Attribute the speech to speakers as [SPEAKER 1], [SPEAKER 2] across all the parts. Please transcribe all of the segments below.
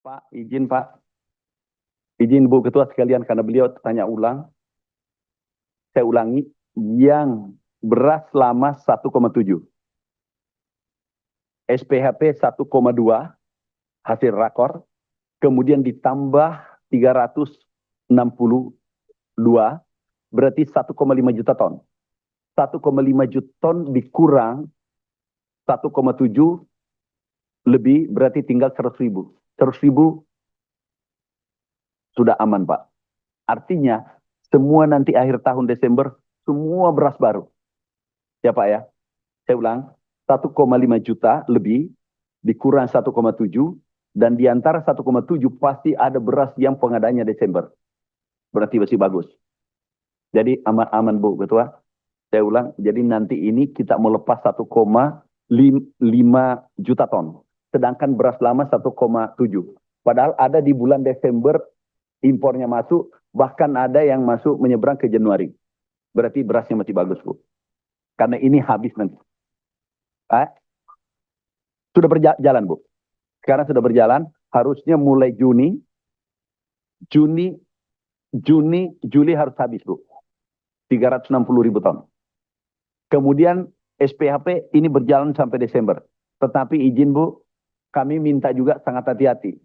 [SPEAKER 1] Pak, izin Pak, izin Bu Ketua sekalian karena beliau tanya ulang, saya ulangi, yang beras selama 1,7, SPHP 1,2 hasil rakor, kemudian ditambah 362, berarti 1,5 juta ton. 1,5 juta ton dikurang 1,7 lebih, berarti tinggal 100 ribu. 100 ribu sudah aman Pak. Artinya semua nanti akhir tahun Desember semua beras baru. Ya Pak ya. Saya ulang, 1,5 juta lebih dikurang 1,7 dan di antara 1,7 pasti ada beras yang pengadanya Desember. Berarti masih bagus. Jadi aman-aman Bu Ketua. Saya ulang, jadi nanti ini kita melepas 1,5 juta ton. Sedangkan beras lama 1,7. Padahal ada di bulan Desember impornya masuk, bahkan ada yang masuk menyeberang ke Januari. Berarti berasnya masih bagus Bu. Karena ini habis nanti. Sudah berjalan Bu. Sekarang sudah berjalan, harusnya mulai Juni, Juli harus habis Bu. 360 ribu ton. Kemudian SPHP ini berjalan sampai Desember. Tetapi izin Bu, kami minta juga sangat hati-hati.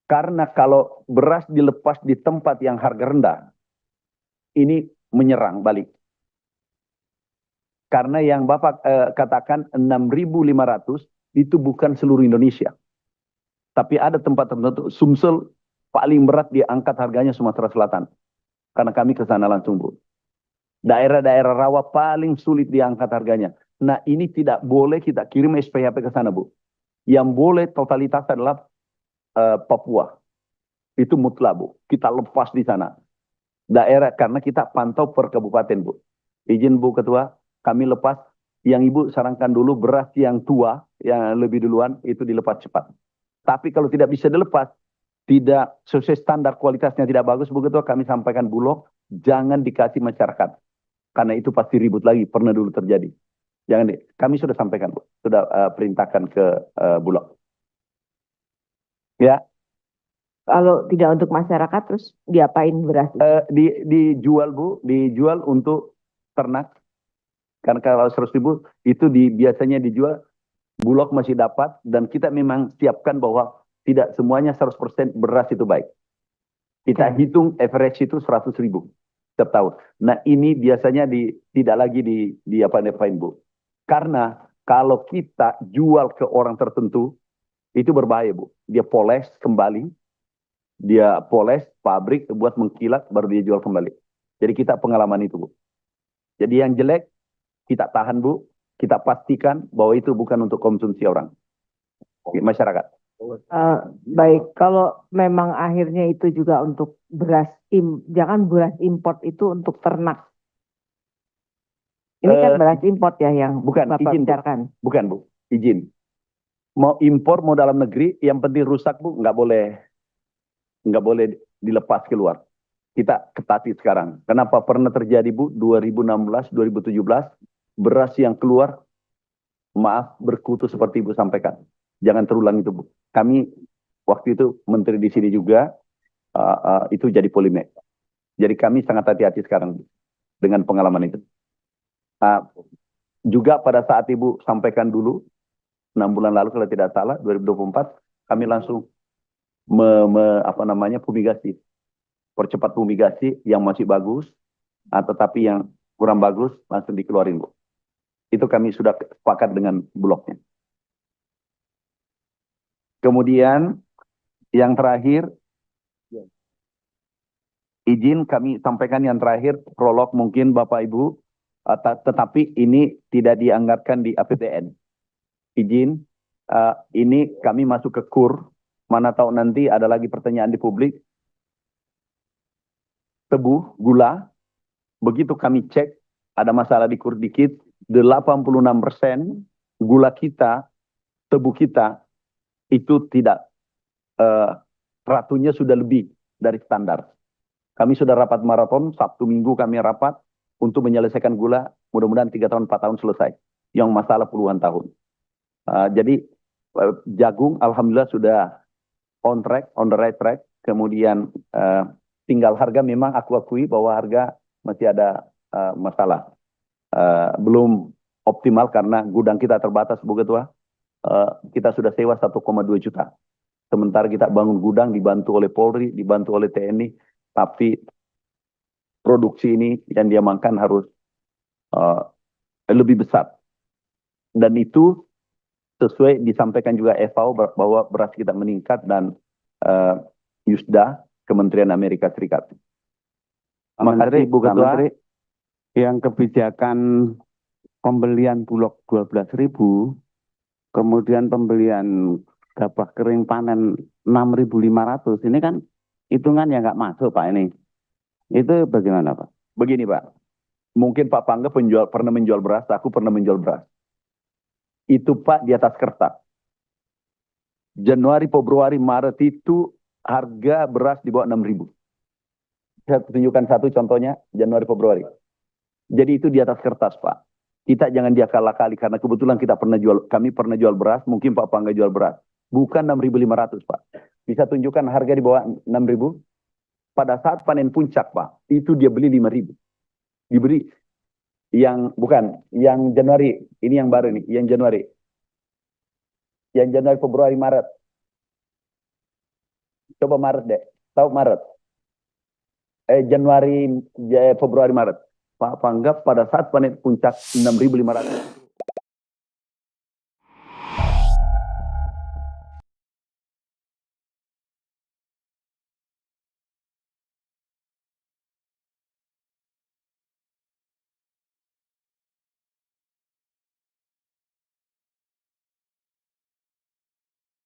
[SPEAKER 1] Karena kalau beras dilepas di tempat yang harga rendah, ini menyerang balik. Karena yang Bapak katakan 6.500 itu bukan seluruh Indonesia. Tapi ada tempat tertentu, Sumsel paling berat diangkat harganya Sumatera Selatan. Karena kami ke sana langsung Bu. Daerah-daerah rawa paling sulit diangkat harganya. Nah ini tidak boleh kita kirim SPHP ke sana Bu. Yang boleh totalitas adalah Papua. Itu mutlak Bu. Kita lepas di sana. Daerah karena kita pantau per kabupaten Bu. Izin Bu Ketua, kami lepas. Yang Ibu sarankan dulu beras yang tua, yang lebih duluan itu dilepas cepat. Tapi kalau tidak bisa dilepas, tidak sesuai standar kualitasnya tidak bagus Bu Ketua, kami sampaikan Bulog, jangan dikasih masyarakat. Karena itu pasti ribut lagi, pernah dulu terjadi. Jangan kami sudah sampaikan Bu, sudah perintahkan ke Bulog. Ya.
[SPEAKER 2] Kalau tidak untuk masyarakat, terus diapain beras?
[SPEAKER 1] Dijual Bu, dijual untuk ternak. Karena kalau 100 ribu itu biasanya dijual, Bulog masih dapat dan kita memang siapkan bahwa tidak semuanya 100% beras itu baik. Kita hitung average itu 100 ribu setiap tahun. Nah ini biasanya tidak lagi diapain Bu. Karena kalau kita jual ke orang tertentu, itu berbahaya Bu. Dia poles kembali, dia poles pabrik buat mengkilat baru dia jual kembali. Jadi kita pengalaman itu Bu. Jadi yang jelek kita tahan Bu, kita pastikan bahwa itu bukan untuk konsumsi orang, masyarakat.
[SPEAKER 2] Baik, kalau memang akhirnya itu juga untuk beras, jangan beras import itu untuk ternak. Ini kan beras import ya yang
[SPEAKER 1] bukan,
[SPEAKER 2] Bapak
[SPEAKER 1] izin,
[SPEAKER 2] bicarakan.
[SPEAKER 1] Bukan Bu, izin. Mau impor, mau dalam negeri, yang penting rusak Bu, nggak boleh dilepas keluar. Kita ketati sekarang. Kenapa pernah terjadi Bu, 2016, 2017, beras yang keluar, maaf, berkutu seperti Ibu sampaikan. Jangan terulang itu Bu. Kami waktu itu menteri di sini juga, itu jadi polemik. Jadi kami sangat hati-hati sekarang Bu, dengan pengalaman itu. Juga pada saat Ibu sampaikan dulu, 6 bulan lalu kalau tidak salah, 2024, kami langsung fumigasi. Percepat fumigasi yang masih bagus, tetapi yang kurang bagus langsung dikeluarin Bu. Itu kami sudah sepakat dengan Bulognya. Kemudian yang terakhir, izin kami sampaikan yang terakhir, prolog mungkin Bapak Ibu, tetapi ini tidak dianggarkan di APBN. Izin, ini kami masuk ke KUR, mana tahu nanti ada lagi pertanyaan di publik. Tebu, gula, begitu kami cek, ada masalah di KUR dikit, 86% gula kita, tebu kita, itu tidak, ratunya sudah lebih dari standar. Kami sudah rapat maraton, Sabtu Minggu kami rapat untuk menyelesaikan gula, mudah-mudahan 3 tahun, 4 tahun selesai. Yang masalah puluhan tahun. Jadi jagung Alhamdulillah sudah on track, on the right track. Kemudian tinggal harga, memang aku akui bahwa harga masih ada masalah. Belum optimal karena gudang kita terbatas, Bu Ketua. Kita sudah sewa 1,2 juta. Sementara kita bangun gudang dibantu oleh Polri, dibantu oleh TNI, tapi produksi ini yang diamankan harus lebih besar. Dan itu sesuai disampaikan juga FAO bahwa beras kita meningkat dan USDA, Kementerian Amerika Serikat.
[SPEAKER 3] Menteri,
[SPEAKER 1] Bu
[SPEAKER 3] Pak
[SPEAKER 1] Ketua.
[SPEAKER 3] Menteri, yang kebijakan pembelian bulog 12.000, kemudian pembelian gabah kering panen 6.500, ini kan hitungan yang nggak masuk Pak ini. Itu bagaimana Pak?
[SPEAKER 1] Begini Pak, mungkin Pak Pangga pernah menjual beras, aku pernah menjual beras. Itu Pak di atas kertas. Januari, Februari, Maret itu harga beras di bawah 6.000. Saya tunjukkan satu contohnya, Januari, Februari. Jadi itu di atas kertas Pak. Kita jangan diakal-akali karena kebetulan kami pernah jual beras, mungkin Pak Pangga jual beras. Bukan 6.500 Pak. Bisa tunjukkan harga di bawah 6.000? Pada saat panen puncak Pak, itu dia beli 5.000. Diberi yang bukan, yang Januari, ini yang baru nih, yang Januari. Yang Januari, Februari, Maret. Coba Maret deh. Tahu Maret? Januari, Februari, Maret. Pak Pangga pada saat panen puncak 6.500.